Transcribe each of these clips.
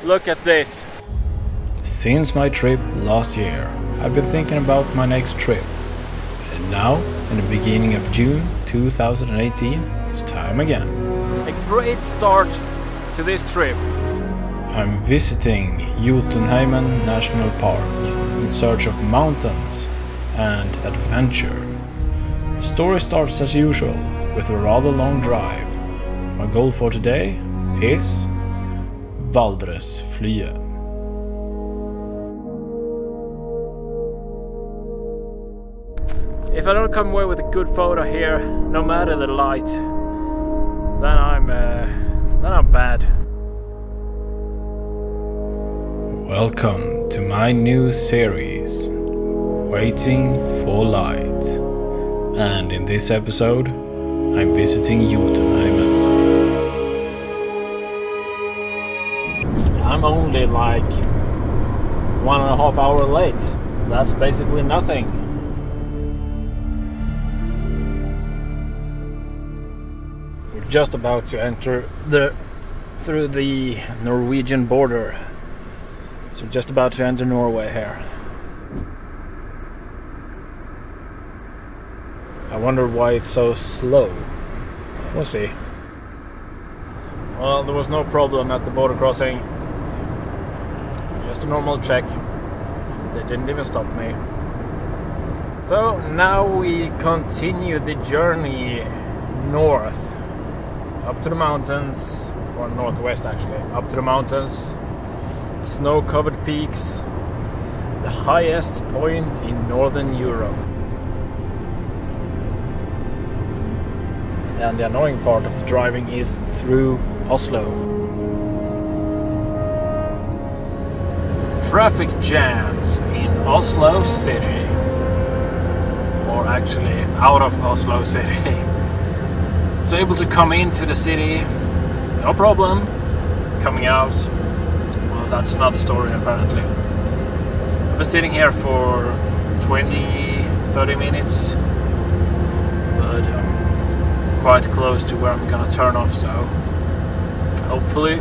Look at this. Since my trip last year, I've been thinking about my next trip. And now, in the beginning of June 2018, it's time again. A great start to this trip. I'm visiting Jotunheimen National Park in search of mountains and adventure. The story starts as usual with a rather long drive. My goal for today is Valdresflye. If I don't come away with a good photo here, no matter the light, then I'm bad. Welcome to my new series, Waiting for Light. And in this episode, I'm visiting Jotunheimen. I'm only like 1.5 hours late. That's basically nothing. We're just about to enter through the Norwegian border. So just about to enter Norway here. I wonder why it's so slow. We'll see. Well, there was no problem at the border crossing. Just a normal check. They didn't even stop me. So now we continue the journey north. Up to the mountains, or northwest actually. Up to the mountains. Snow-covered peaks, the highest point in Northern Europe. And the annoying part of the driving is through Oslo. Traffic jams in Oslo city. Or actually out of Oslo city. It's able to come into the city, no problem. Coming out, that's another story apparently. I've been sitting here for 20-30 minutes, but I'm quite close to where I'm gonna turn off, so hopefully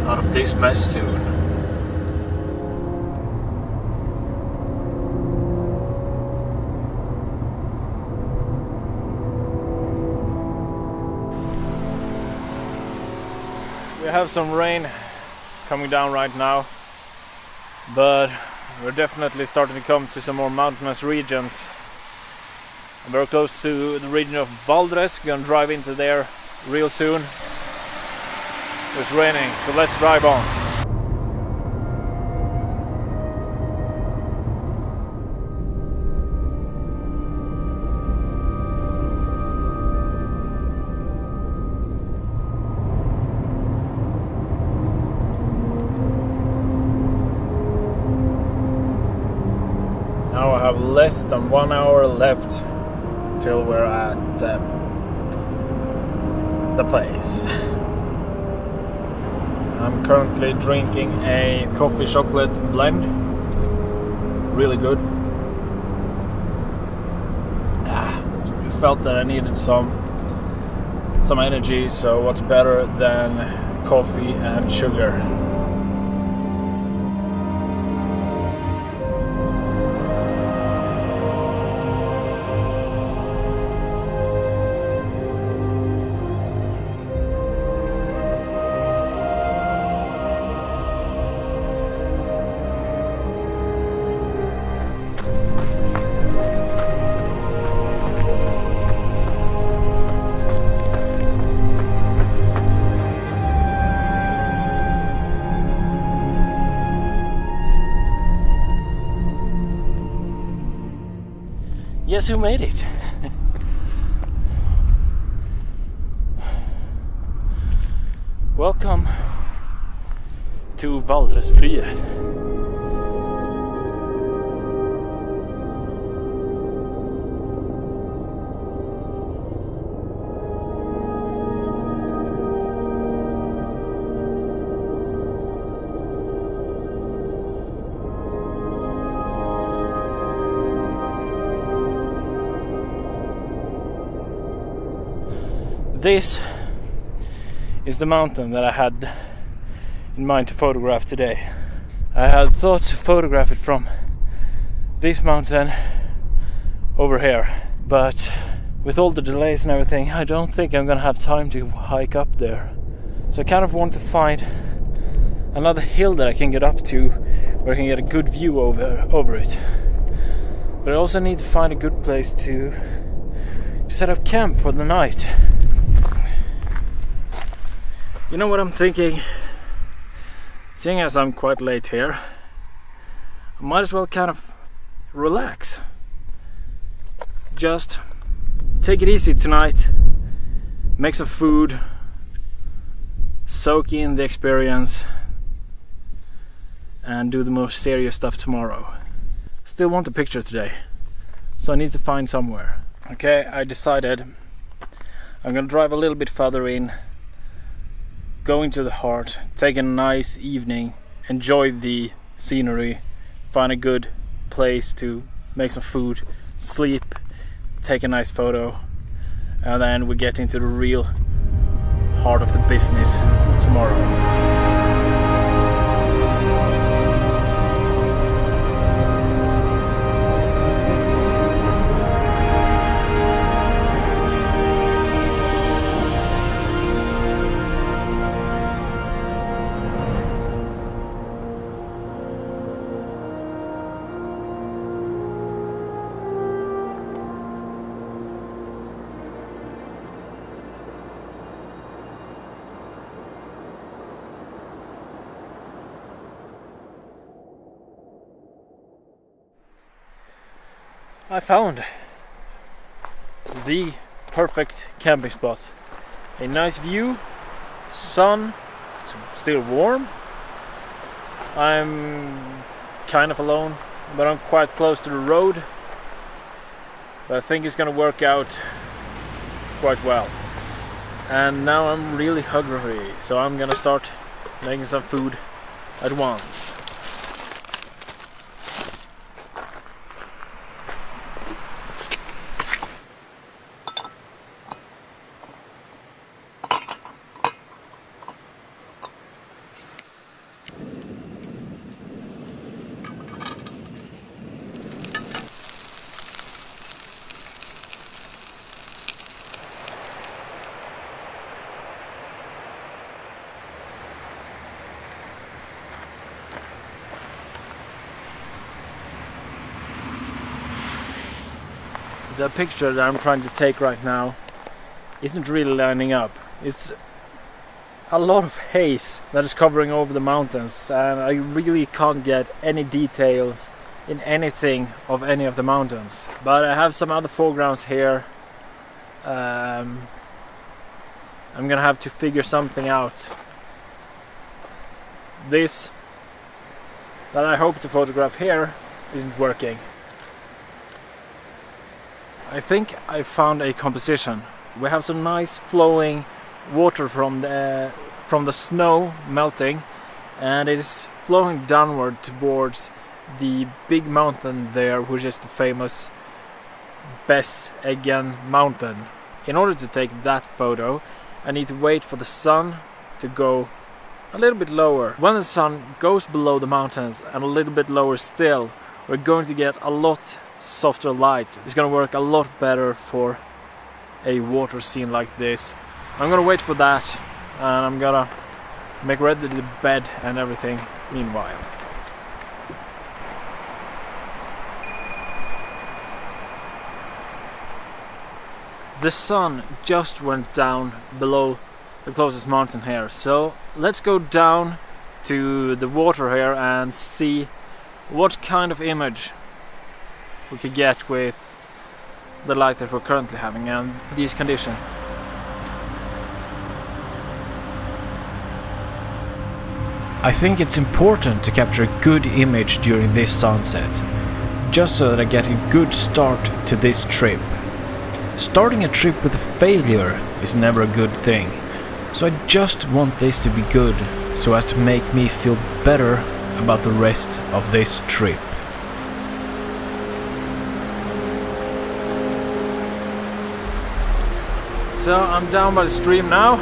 out of this mess soon. We have some rain coming down right now, but we're definitely starting to come to some more mountainous regions. I'm very close to the region of Valdres. We're gonna drive into there real soon. It's raining, so let's drive on. Now I have less than 1 hour left till we're at the place. I'm currently drinking a coffee chocolate blend. Really good. I felt that I needed some energy, so what's better than coffee and sugar? Guess who made it? Welcome to Valdresflye. This is the mountain that I had in mind to photograph today. I had thought to photograph it from this mountain over here, but with all the delays and everything, I don't think I'm gonna have time to hike up there. So I kind of want to find another hill that I can get up to where I can get a good view over it. But I also need to find a good place to set up camp for the night. You know what I'm thinking? Seeing as I'm quite late here, I might as well kind of relax. Just take it easy tonight, make some food, soak in the experience, and do the most serious stuff tomorrow. Still want a picture today, so I need to find somewhere. Okay, I decided I'm gonna drive a little bit further in, go into the heart, take a nice evening, enjoy the scenery, find a good place to make some food, sleep, take a nice photo, and then we get into the real heart of the business tomorrow. I found the perfect camping spot. A nice view, sun, it's still warm. I'm kind of alone, but I'm quite close to the road. But I think it's gonna work out quite well. And now I'm really hungry, so I'm gonna start making some food at once. The picture that I'm trying to take right now isn't really lining up. It's a lot of haze that is covering over the mountains, and I really can't get any details in anything of any of the mountains. But I have some other foregrounds here. I'm gonna have to figure something out. This that I hope to photograph here isn't working. I think I found a composition. We have some nice flowing water from the snow melting, and it is flowing downward towards the big mountain there, which is the famous Beseggen mountain. In order to take that photo, I need to wait for the sun to go a little bit lower. When the sun goes below the mountains and a little bit lower still, we're going to get a lot softer light. It's gonna work a lot better for a water scene like this. I'm gonna wait for that, and I'm gonna make ready the bed and everything meanwhile. The sun just went down below the closest mountain here, so let's go down to the water here and see what kind of image we could get with the light that we're currently having and these conditions. I think it's important to capture a good image during this sunset, just so that I get a good start to this trip. Starting a trip with a failure is never a good thing, so I just want this to be good, so as to make me feel better about the rest of this trip. So I'm down by the stream now.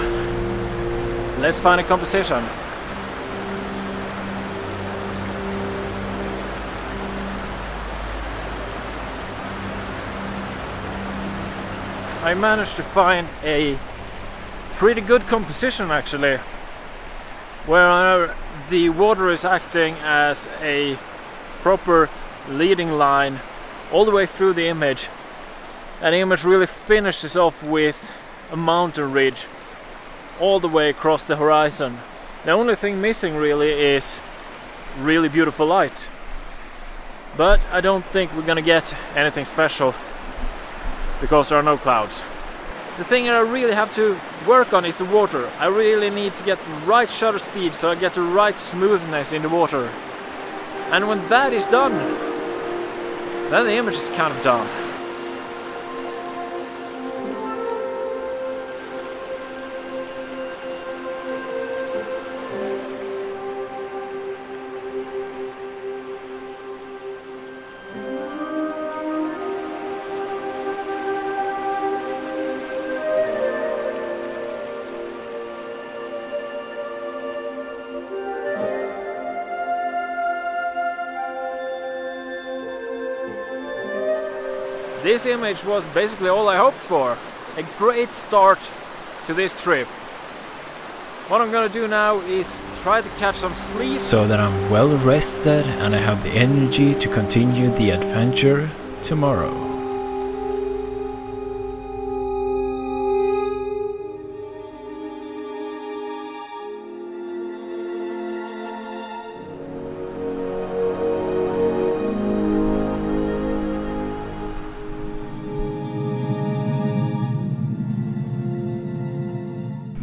Let's find a composition. I managed to find a pretty good composition actually, where the water is acting as a proper leading line all the way through the image, and the image really finishes off with a mountain ridge all the way across the horizon. The only thing missing really is really beautiful light, but I don't think we're gonna get anything special because there are no clouds. The thing that I really have to work on is the water. I really need to get the right shutter speed so I get the right smoothness in the water. And when that is done, then the image is kind of done. This image was basically all I hoped for. A great start to this trip. What I'm gonna do now is try to catch some sleep, so that I'm well rested and I have the energy to continue the adventure tomorrow.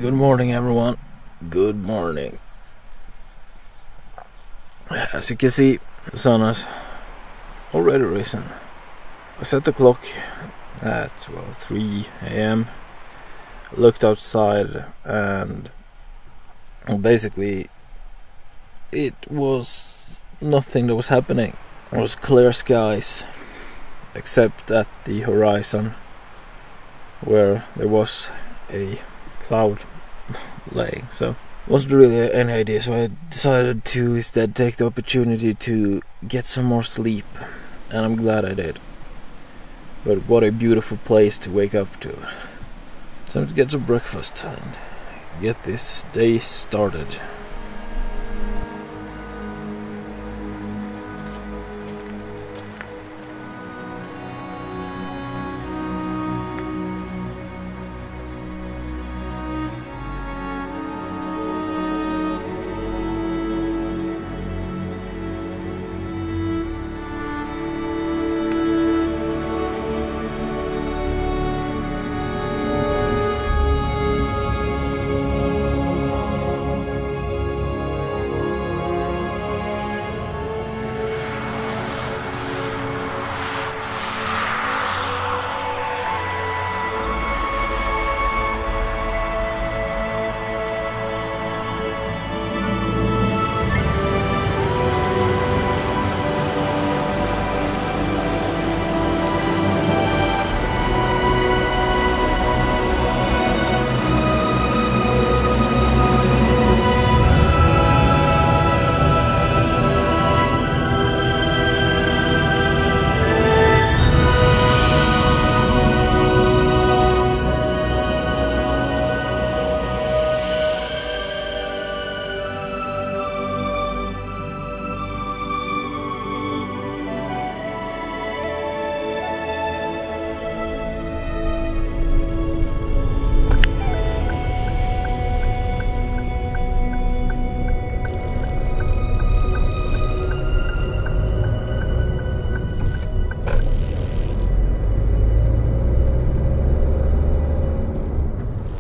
Good morning everyone, good morning. As you can see, the sun has already risen. I set the clock at 3 AM, looked outside and basically it was nothing that was happening. It was clear skies except at the horizon where there was a cloud laying, so wasn't really any idea, so I decided to instead take the opportunity to get some more sleep, and I'm glad I did. But what a beautiful place to wake up to. Time to get some breakfast and get this day started.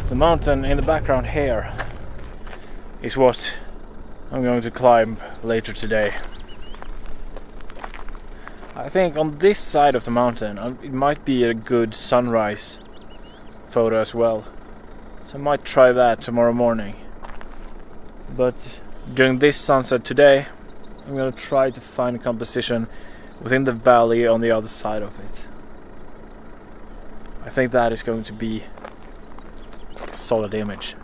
The mountain in the background here is what I'm going to climb later today. I think on this side of the mountain it might be a good sunrise photo as well, so I might try that tomorrow morning. But during this sunset today, I'm going to try to find a composition within the valley on the other side of it. I think that is going to be a solid image.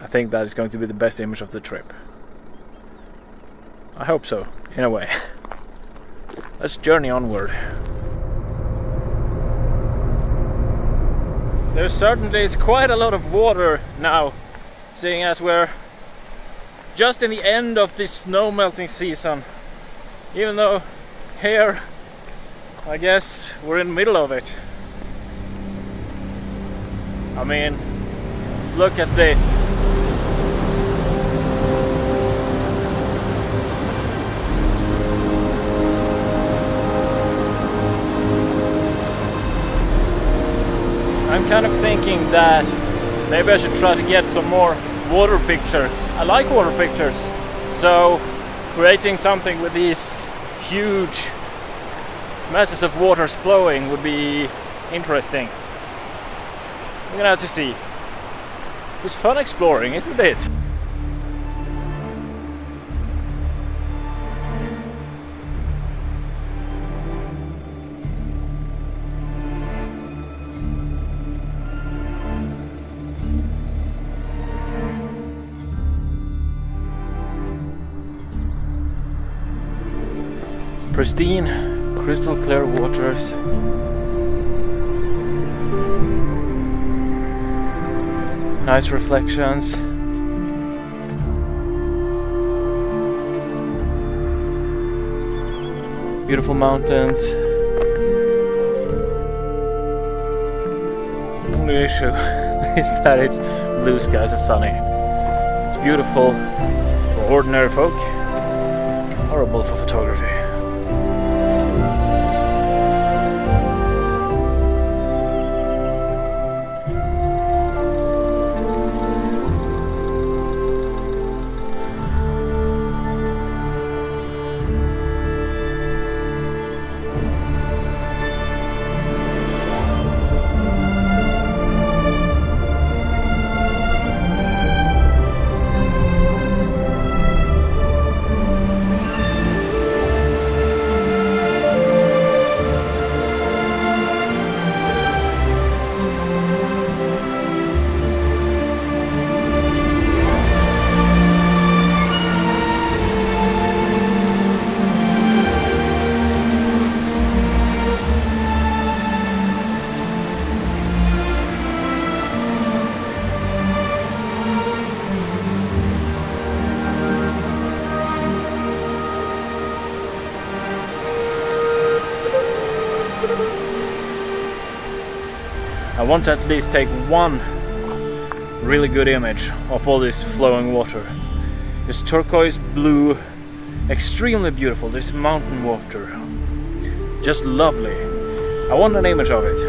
I think that is going to be the best image of the trip. I hope so, in a way. Let's journey onward. There certainly is quite a lot of water now, seeing as we're just in the end of this snow melting season. Even though here, I guess we're in the middle of it. I mean, look at this. I'm kind of thinking that maybe I should try to get some more water pictures. I like water pictures, so creating something with these huge masses of waters flowing would be interesting. We're gonna have to see. It's fun exploring, isn't it? Pristine, crystal clear waters. Nice reflections. Beautiful mountains. Only issue is that it's blue skies and sunny. It's beautiful for ordinary folk, horrible for photography. I want to at least take one really good image of all this flowing water. This turquoise blue, extremely beautiful, this mountain water. Just lovely. I want an image of it.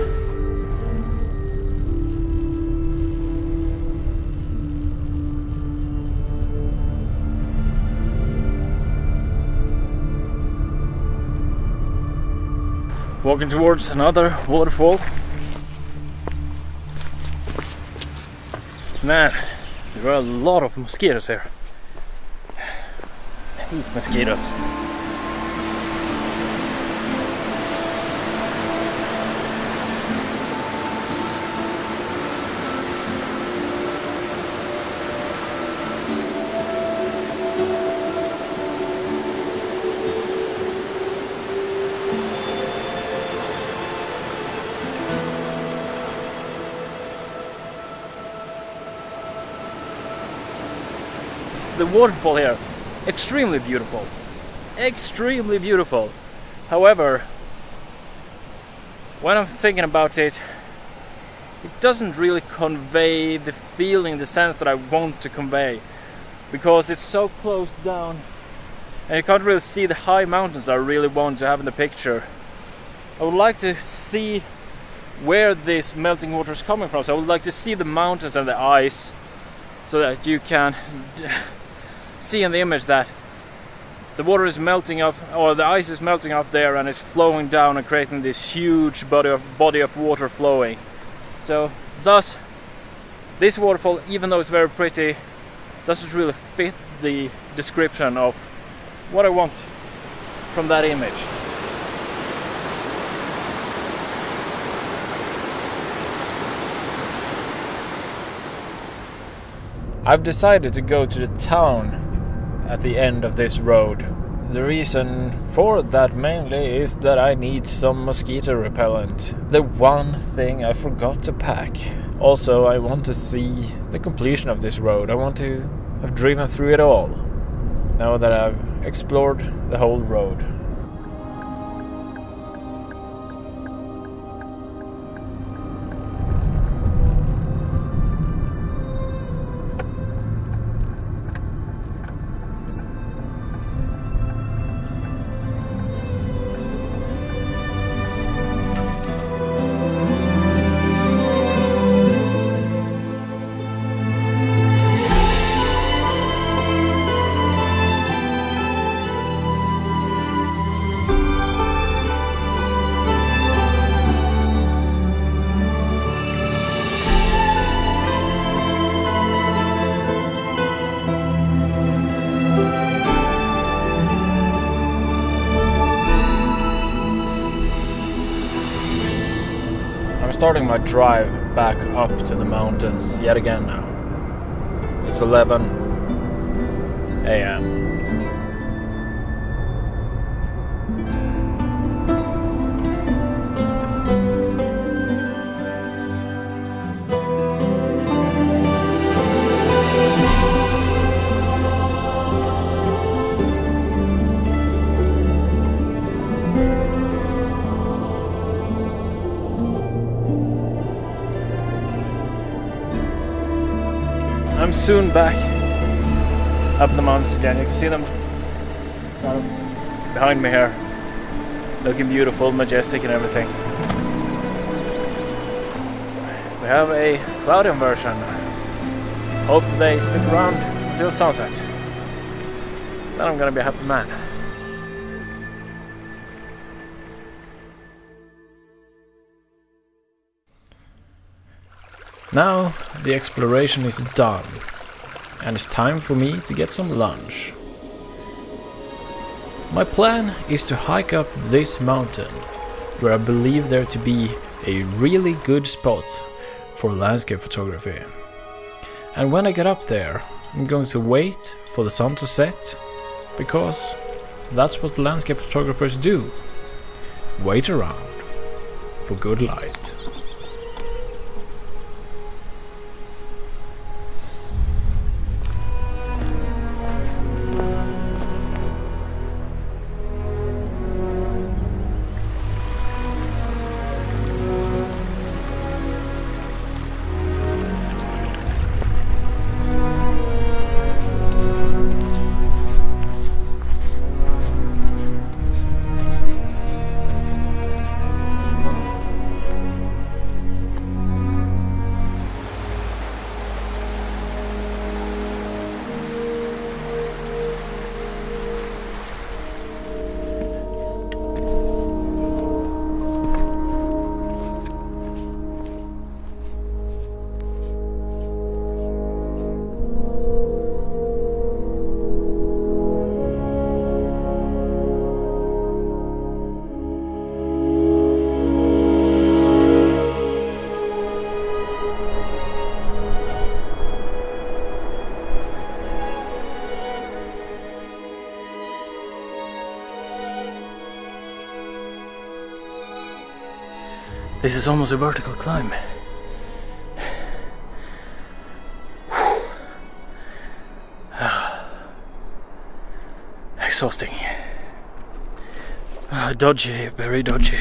Walking towards another waterfall. Man, there are a lot of mosquitoes here. I hate mosquitoes. The waterfall here, extremely beautiful. Extremely beautiful. However, when I'm thinking about it, it doesn't really convey the feeling, the sense that I want to convey. Because it's so close down and you can't really see the high mountains I really want to have in the picture. I would like to see where this melting water is coming from. So I would like to see the mountains and the ice so that you can see in the image that the water is melting up, or the ice is melting up there and is flowing down and creating this huge body of water flowing. So thus this waterfall, even though it's very pretty, doesn't really fit the description of what I want from that image. I've decided to go to the town at the end of this road, the reason for that mainly is that I need some mosquito repellent. The one thing I forgot to pack. Also, I want to see the completion of this road. I want to have driven through it all, now that I've explored the whole road. Starting my drive back up to the mountains yet again now. It's 11 a.m. I'm soon back up the mountains again. You can see them behind me here, looking beautiful, majestic and everything. We have a cloudy version. Hope they stick around until sunset. Then I'm gonna be a happy man. Now the exploration is done, and it's time for me to get some lunch. My plan is to hike up this mountain, where I believe there to be a really good spot for landscape photography. And when I get up there, I'm going to wait for the sun to set, because that's what landscape photographers do. Wait around for good light. This is almost a vertical climb. Exhausting. Dodgy, very dodgy.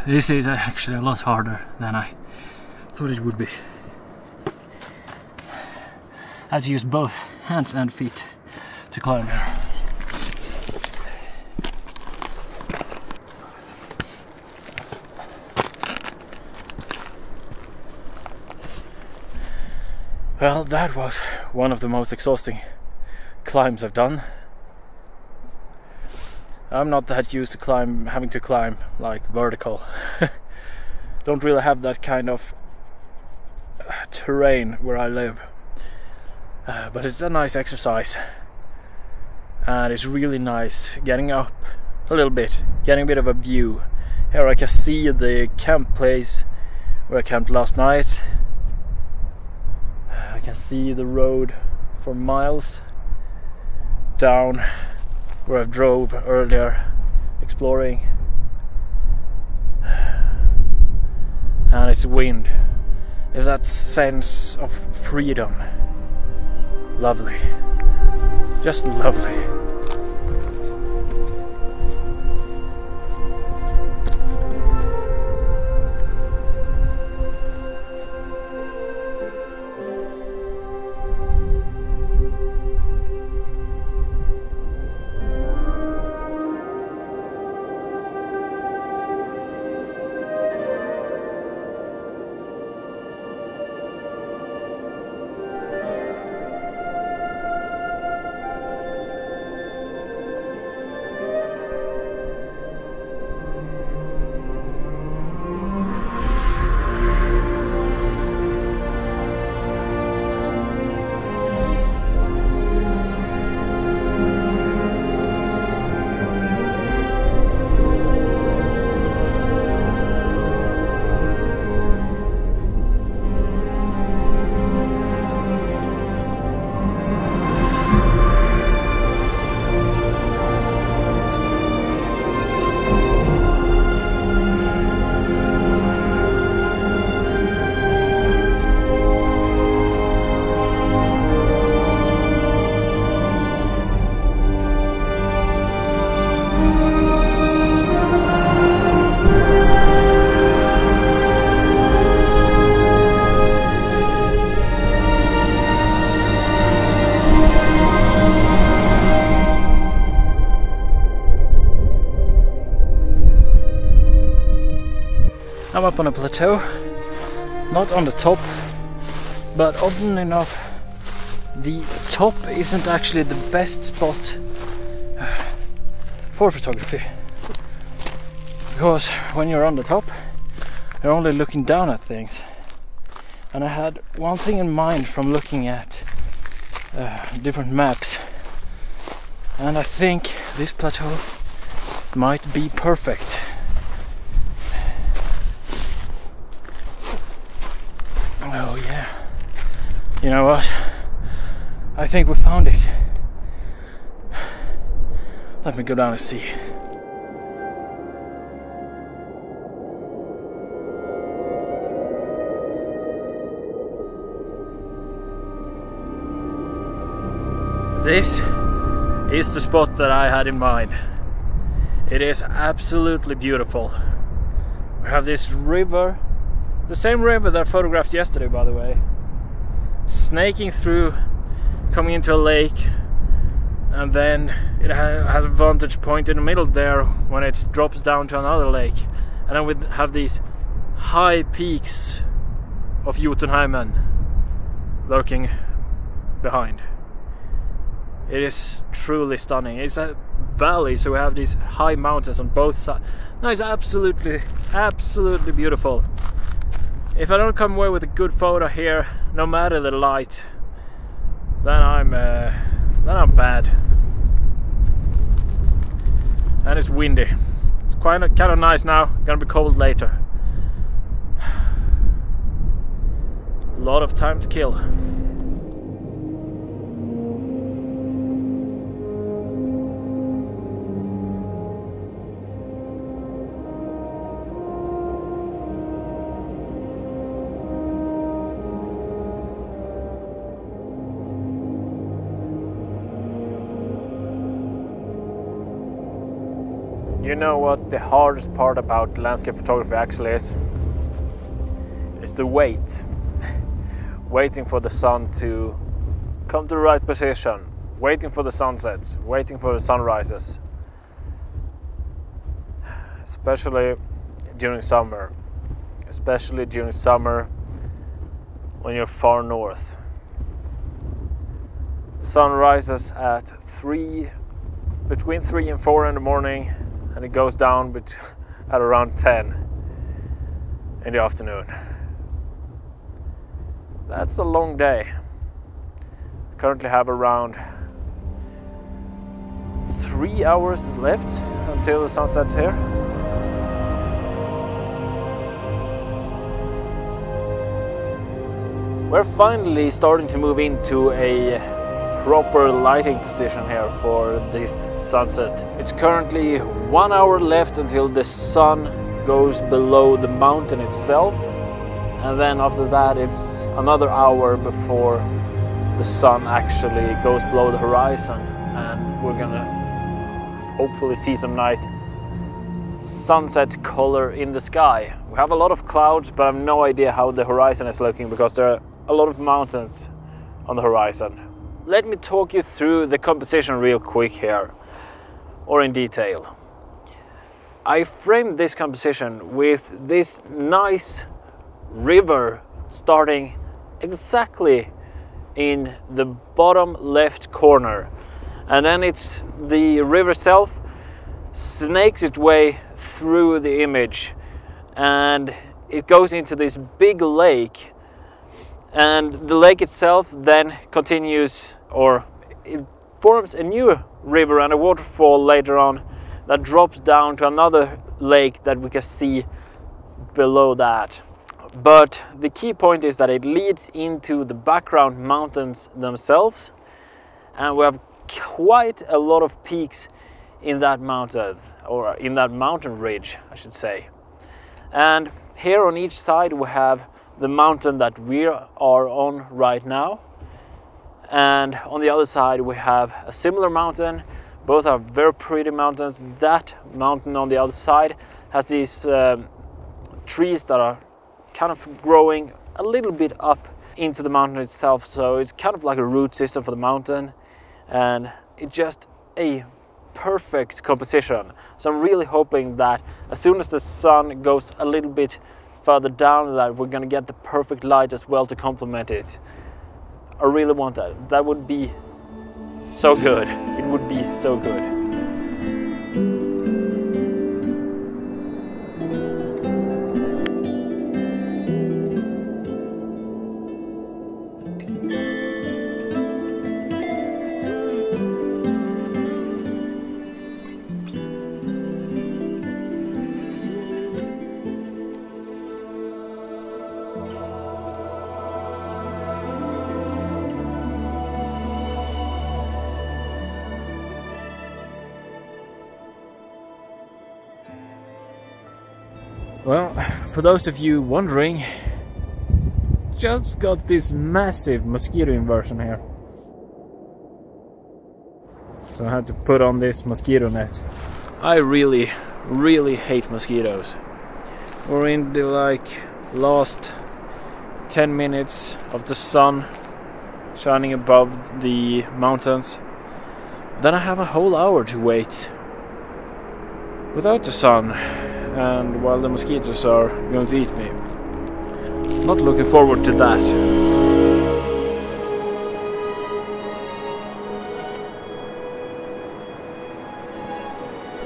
This is actually a lot harder than I thought it would be. I had to use both hands and feet to climb here. Well, that was one of the most exhausting climbs I've done. I'm not that used to having to climb like vertical. Don't really have that kind of terrain where I live. But it's a nice exercise, and it's really nice getting up a little bit, getting a bit of a view. Here I can see the camp place where I camped last night. I can see the road for miles down where I drove earlier exploring, and it's wind. It's that sense of freedom. Lovely, just lovely. I'm up on a plateau, not on the top, but oddly enough, the top isn't actually the best spot for photography. Because when you're on the top, you're only looking down at things. And I had one thing in mind from looking at different maps, and I think this plateau might be perfect. Oh yeah, you know what? I think we found it. Let me go down and see. This is the spot that I had in mind. It is absolutely beautiful. We have this river, the same river that I photographed yesterday, by the way, snaking through, coming into a lake, and then it has a vantage point in the middle there when it drops down to another lake, and then we have these high peaks of Jotunheimen lurking behind. It is truly stunning. It's a valley, so we have these high mountains on both sides. No, it's absolutely beautiful. If I don't come away with a good photo here, no matter the light, then I'm bad. And it's windy. It's kind of nice now. Gonna be cold later. A lot of time to kill. You know what the hardest part about landscape photography actually is? It's the wait. Waiting for the sun to come to the right position, waiting for the sunsets, waiting for the sunrises. Especially during summer. Especially during summer when you're far north. The sun rises at between 3 and 4 in the morning, and it goes down at around 10 in the afternoon. That's a long day. Currently have around 3 hours left until the sun sets here. We're finally starting to move into a proper lighting position here for this sunset. It's currently 1 hour left until the sun goes below the mountain itself, and then after that it's another hour before the sun actually goes below the horizon, and we're gonna hopefully see some nice sunset color in the sky. We have a lot of clouds, but I have no idea how the horizon is looking because there are a lot of mountains on the horizon. Let me talk you through the composition real quick here, or in detail. I framed this composition with this nice river starting exactly in the bottom left corner, and then it's the river itself snakes its way through the image and it goes into this big lake, and the lake itself then continues, or it forms a new river and a waterfall later on that drops down to another lake that we can see below that. But the key point is that it leads into the background mountains themselves, and we have quite a lot of peaks in that mountain, or in that mountain ridge I should say. And here on each side we have the mountain that we are on right now, and on the other side we have a similar mountain. Both are very pretty mountains. That mountain on the other side has these trees that are kind of growing a little bit up into the mountain itself, so it's kind of like a root system for the mountain, and it's just a perfect composition. So I'm really hoping that as soon as the sun goes a little bit further down, that we're gonna get the perfect light as well to complement it. I really want that. That would be so good. It would be so good. Well, for those of you wondering, just got this massive mosquito inversion here. So I had to put on this mosquito net. I really hate mosquitoes. We're in the last 10 minutes of the sun shining above the mountains. Then I have a whole hour to wait without the sun, and while the mosquitoes are going to eat me. Not looking forward to that.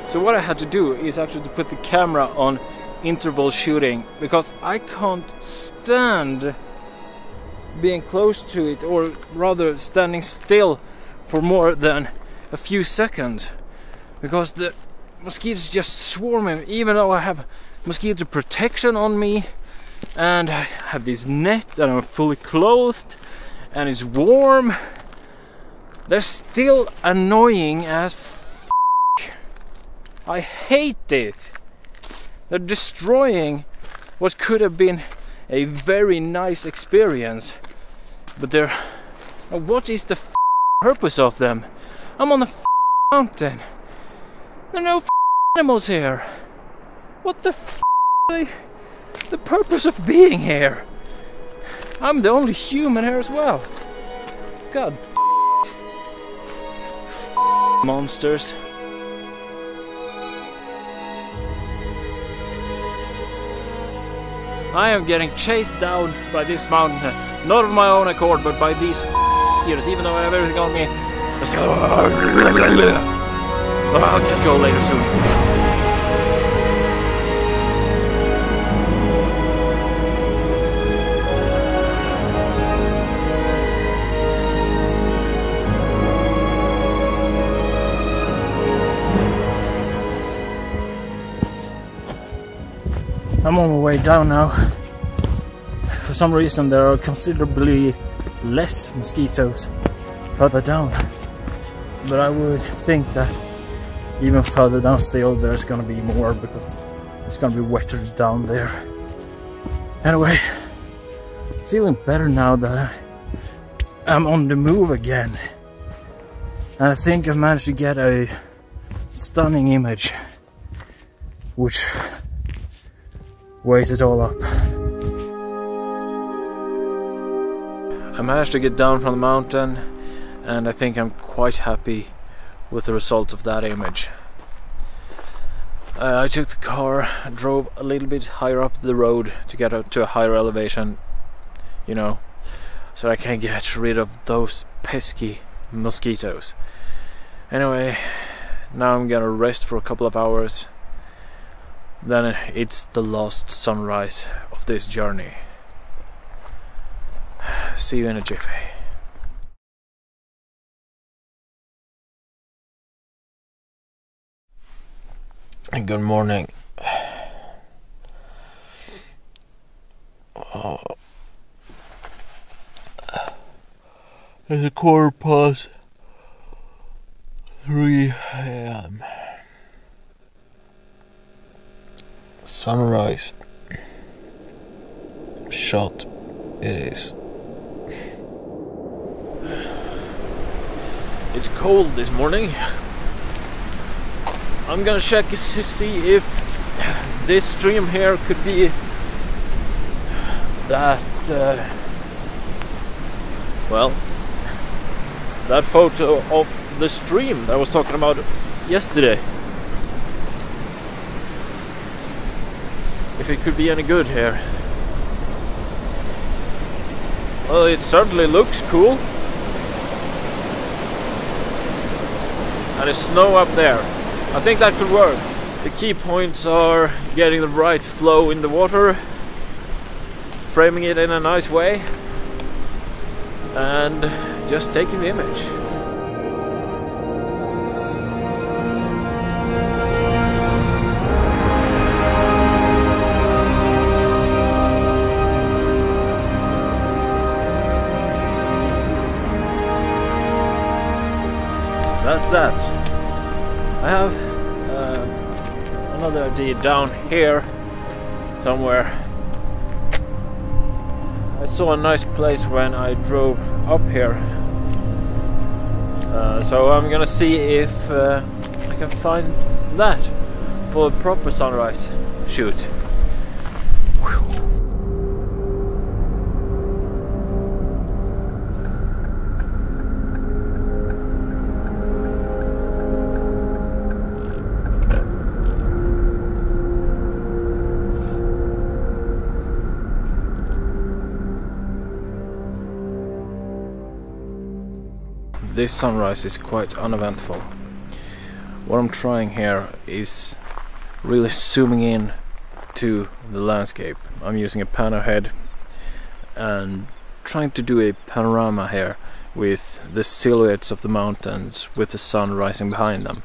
So what I had to do is actually to put the camera on interval shooting, because I can't stand being close to it, or rather standing still for more than a few seconds, because the mosquitoes just swarming, even though I have mosquito protection on me and I have this net and I'm fully clothed and it's warm. They're still annoying as f***. I hate it. They're destroying what could have been a very nice experience, but they're... What is the purpose of them? I'm on the mountain. There are no animals here. What the the purpose of being here? I'm the only human here as well. God, monsters. I am getting chased down by this mountain, not of my own accord, but by these here, even though I have everything on me. I'll catch you all later soon. I'm on my way down now. For some reason there are considerably less mosquitoes further down, but I would think that even further down still there's gonna be more, because it's gonna be wetter down there. Anyway, feeling better now that I'm on the move again, and I think I've managed to get a stunning image which weighs it all up. I managed to get down from the mountain, and I think I'm quite happy with the result of that image. I took the car, drove a little bit higher up the road to get up to a higher elevation, you know, so I can get rid of those pesky mosquitoes. Anyway, now I'm gonna rest for a couple of hours, then it's the last sunrise of this journey. See you in a jiffy. And good morning. It's 3:15 a.m. Sunrise shot it is. It's cold this morning. I'm gonna check to see if this stream here could be that well, that photo of the stream that I was talking about yesterday. If it could be any good here. Well, it certainly looks cool. And it's snow up there. I think that could work. The key points are getting the right flow in the water, framing it in a nice way, and just taking the image. That's that. I have another idea down here somewhere. I saw a nice place when I drove up here, so I'm gonna see if I can find that for a proper sunrise shoot. This sunrise is quite uneventful. What I'm trying here is really zooming in to the landscape. I'm using a pano head and trying to do a panorama here with the silhouettes of the mountains with the sun rising behind them.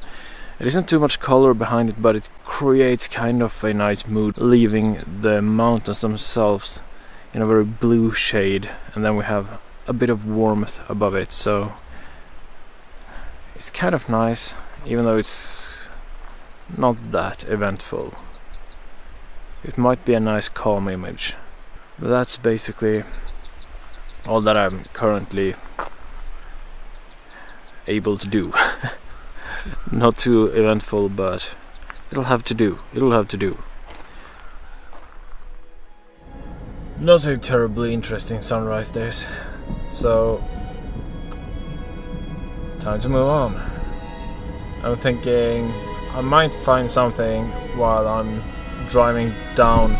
It isn't too much color behind it, but it creates kind of a nice mood, leaving the mountains themselves in a very blue shade, and then we have a bit of warmth above it, so it's kind of nice, even though it's not that eventful. It might be a nice calm image. But that's basically all that I'm currently able to do. Not too eventful, but it'll have to do. It'll have to do. Not a terribly interesting sunrise this, so time to move on. I'm thinking I might find something while I'm driving down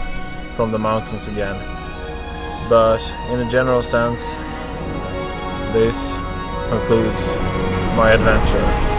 from the mountains again, but in a general sense this concludes my adventure.